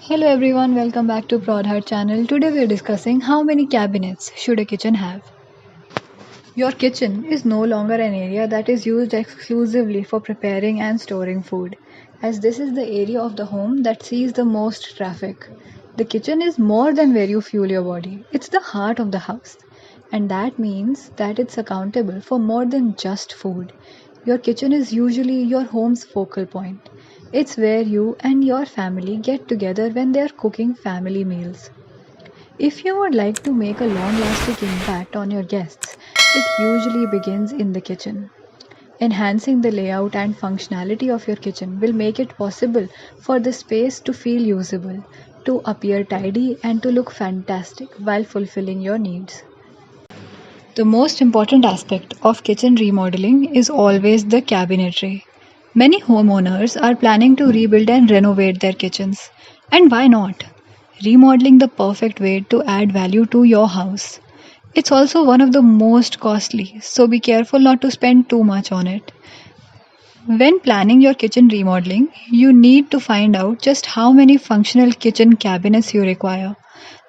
Hello everyone, welcome back to Prodhart channel. Today we are discussing how many cabinets should a kitchen have. Your kitchen is no longer an area that is used exclusively for preparing and storing food, as this is the area of the home that sees the most traffic. The kitchen is more than where you fuel your body. It's the heart of the house. And that means that it's accountable for more than just food. Your kitchen is usually your home's focal point. It's where you and your family get together when they are cooking family meals. If you would like to make a long lasting impact on your guests, it usually begins in the kitchen. Enhancing the layout and functionality of your kitchen will make it possible for the space to feel usable, to appear tidy, and to look fantastic while fulfilling your needs. The most important aspect of kitchen remodeling is always the cabinetry. Many homeowners are planning to rebuild and renovate their kitchens. And why not? Remodeling the perfect way to add value to your house. It's also one of the most costly, so be careful not to spend too much on it. When planning your kitchen remodeling, you need to find out just how many functional kitchen cabinets you require.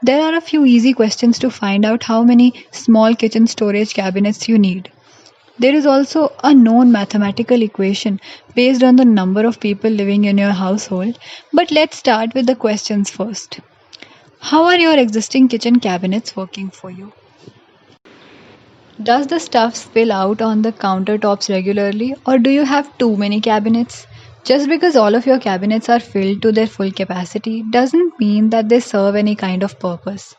There are a few easy questions to find out how many small kitchen storage cabinets you need. There is also a known mathematical equation based on the number of people living in your household, but let's start with the questions first. How are your existing kitchen cabinets working for you? Does the stuff spill out on the countertops regularly, or do you have too many cabinets? Just because all of your cabinets are filled to their full capacity doesn't mean that they serve any kind of purpose.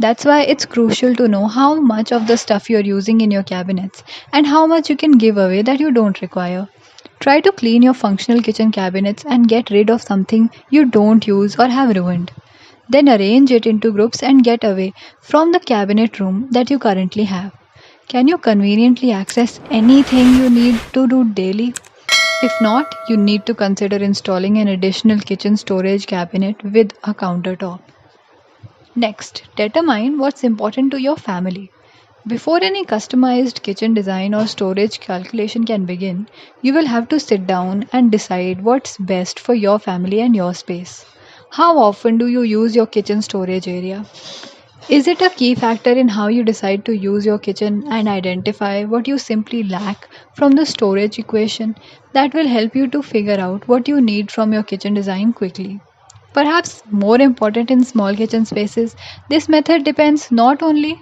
That's why it's crucial to know how much of the stuff you're using in your cabinets and how much you can give away that you don't require. Try to clean your functional kitchen cabinets and get rid of something you don't use or have ruined. Then arrange it into groups and get away from the cabinet room that you currently have. Can you conveniently access anything you need to do daily? If not, you need to consider installing an additional kitchen storage cabinet with a countertop. Next, determine what's important to your family. Before any customized kitchen design or storage calculation can begin, you will have to sit down and decide what's best for your family and your space. How often do you use your kitchen storage area? Is it a key factor in how you decide to use your kitchen and identify what you simply lack from the storage equation that will help you to figure out what you need from your kitchen design quickly? Perhaps more important in small kitchen spaces, this method depends not only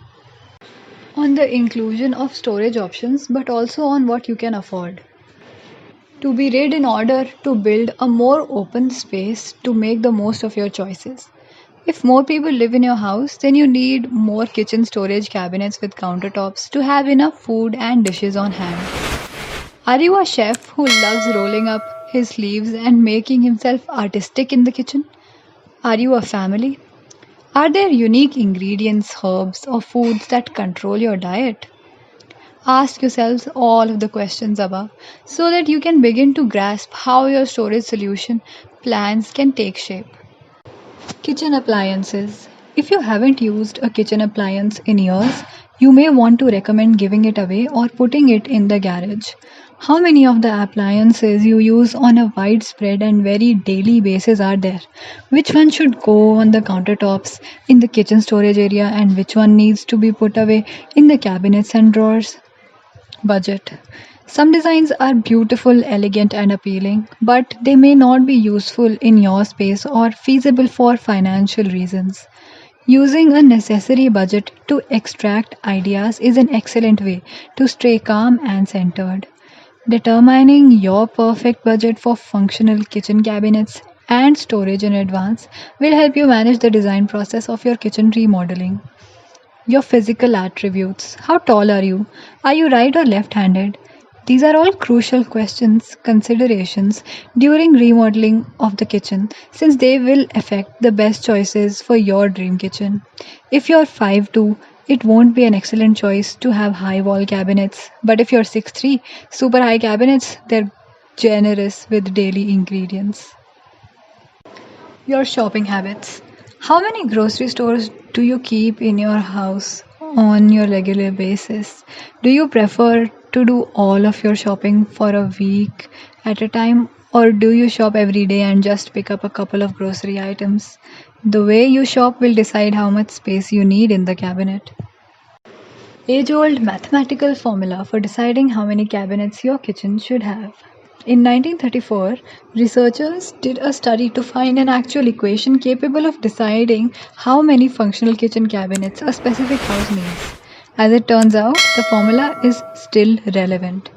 on the inclusion of storage options but also on what you can afford to be read in order to build a more open space to make the most of your choices. If more people live in your house, then you need more kitchen storage cabinets with countertops to have enough food and dishes on hand. Are you a chef who loves rolling up his sleeves and making himself artistic in the kitchen? Are you a family? Are there unique ingredients, herbs, or foods that control your diet? Ask yourselves all of the questions above so that you can begin to grasp how your storage solution plans can take shape. Kitchen appliances. If you haven't used a kitchen appliance in years, you may want to recommend giving it away or putting it in the garage. How many of the appliances you use on a widespread and very daily basis are there? Which one should go on the countertops in the kitchen storage area and which one needs to be put away in the cabinets and drawers? Budget. Some designs are beautiful, elegant, and appealing, but they may not be useful in your space or feasible for financial reasons. Using a necessary budget to extract ideas is an excellent way to stay calm and centered. Determining your perfect budget for functional kitchen cabinets and storage in advance will help you manage the design process of your kitchen remodeling. Your physical attributes. How tall are you? Are you right or left handed? These are all crucial considerations during remodeling of the kitchen since they will affect the best choices for your dream kitchen. If you're 5'2", it won't be an excellent choice to have high wall cabinets, but if you're 6'3", super high cabinets, they're generous with daily ingredients. Your shopping habits. How many grocery stores do you keep in your house on your regular basis? Do you prefer to do all of your shopping for a week at a time, or do you shop every day and just pick up a couple of grocery items? The way you shop will decide how much space you need in the cabinet. Age old mathematical formula for deciding how many cabinets your kitchen should have. In 1934, researchers did a study to find an actual equation capable of deciding how many functional kitchen cabinets a specific house needs. As it turns out, the formula is still relevant.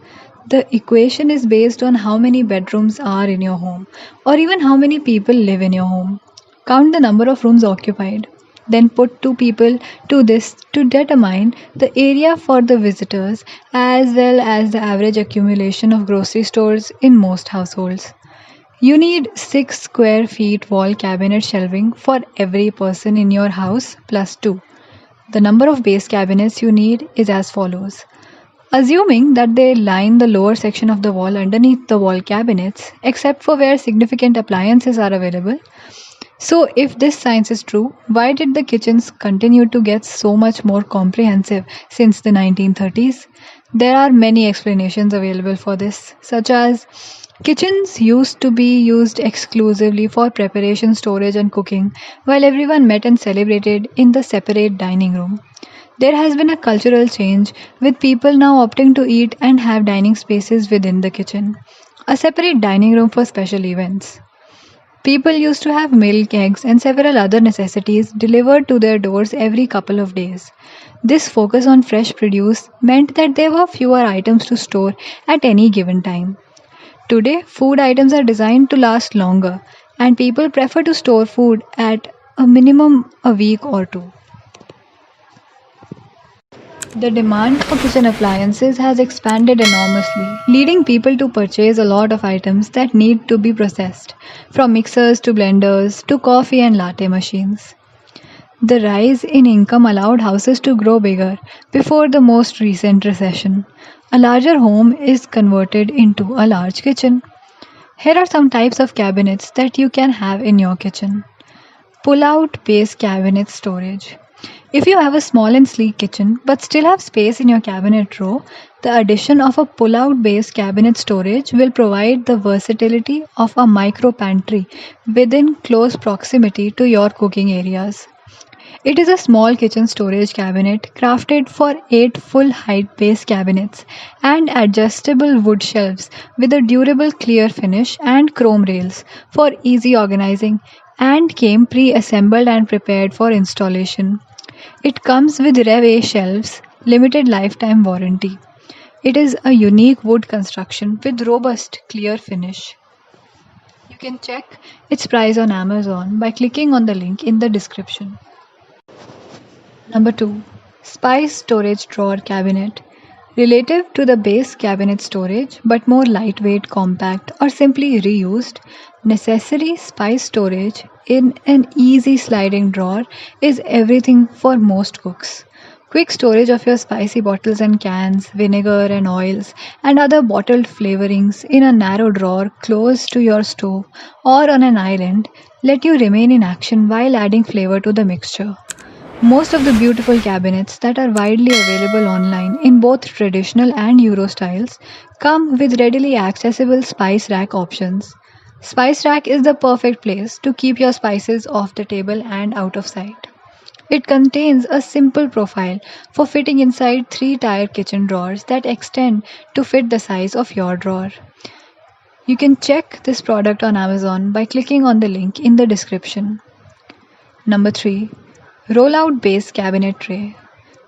The equation is based on how many bedrooms are in your home, or even how many people live in your home. Count the number of rooms occupied. Then put two people to this to determine the area for the visitors as well as the average accumulation of grocery stores in most households. You need 6 square feet wall cabinet shelving for every person in your house plus 2. The number of base cabinets you need is as follows. Assuming that they line the lower section of the wall underneath the wall cabinets, except for where significant appliances are available. So, if this science is true, why did the kitchens continue to get so much more comprehensive since the 1930s? There are many explanations available for this, such as kitchens used to be used exclusively for preparation, storage, and cooking, while everyone met and celebrated in the separate dining room. There has been a cultural change, with people now opting to eat and have dining spaces within the kitchen, a separate dining room for special events. People used to have milk, eggs, and several other necessities delivered to their doors every couple of days. This focus on fresh produce meant that there were fewer items to store at any given time. Today, food items are designed to last longer, and people prefer to store food at a minimum a week or two. The demand for kitchen appliances has expanded enormously, leading people to purchase a lot of items that need to be processed, from mixers to blenders to coffee and latte machines. The rise in income allowed houses to grow bigger before the most recent recession. A larger home is converted into a large kitchen. Here are some types of cabinets that you can have in your kitchen. Pull out base cabinet storage. If you have a small and sleek kitchen but still have space in your cabinet row, the addition of a pull out base cabinet storage will provide the versatility of a micro pantry within close proximity to your cooking areas. It is a small kitchen storage cabinet crafted for 8 full height base cabinets and adjustable wood shelves with a durable clear finish and chrome rails for easy organizing and came pre assembled and prepared for installation. It comes with Rev A shelves, limited lifetime warranty. It is a unique wood construction with robust clear finish. You can check its price on Amazon by clicking on the link in the description. Number 2. Spice Storage Drawer Cabinet. Relative to the base cabinet storage, but more lightweight, compact, or simply reused, necessary spice storage in an easy sliding drawer is everything for most cooks. Quick storage of your spicy bottles and cans, vinegar and oils, and other bottled flavorings in a narrow drawer close to your stove or on an island let you remain in action while adding flavor to the mixture. Most of the beautiful cabinets that are widely available online in both traditional and Euro styles come with readily accessible spice rack options. Spice rack is the perfect place to keep your spices off the table and out of sight. It contains a simple profile for fitting inside 3-tier kitchen drawers that extend to fit the size of your drawer. You can check this product on Amazon by clicking on the link in the description. Number 3. Rollout Base Cabinet Tray.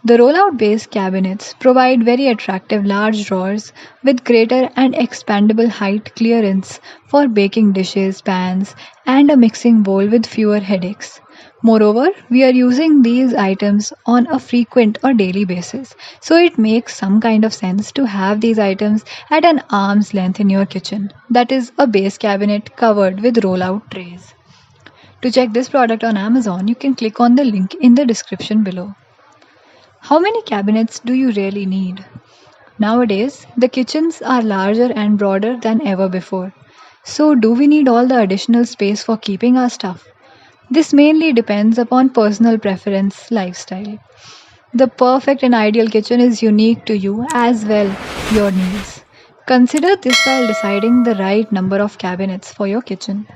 The rollout base cabinets provide very attractive large drawers with greater and expandable height clearance for baking dishes, pans, and a mixing bowl with fewer headaches. Moreover, we are using these items on a frequent or daily basis, so it makes some kind of sense to have these items at an arm's length in your kitchen. That is, a base cabinet covered with rollout trays. To check this product on Amazon, you can click on the link in the description below. How many cabinets do you really need? Nowadays, the kitchens are larger and broader than ever before. So, do we need all the additional space for keeping our stuff? This mainly depends upon personal preference, lifestyle. The perfect and ideal kitchen is unique to you as well, your needs. Consider this while deciding the right number of cabinets for your kitchen.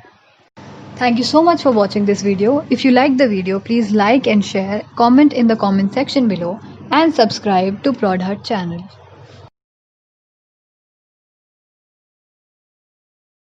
Thank you so much for watching this video. If you liked the video, please like and share, comment in the comment section below and subscribe to Prodhart channel.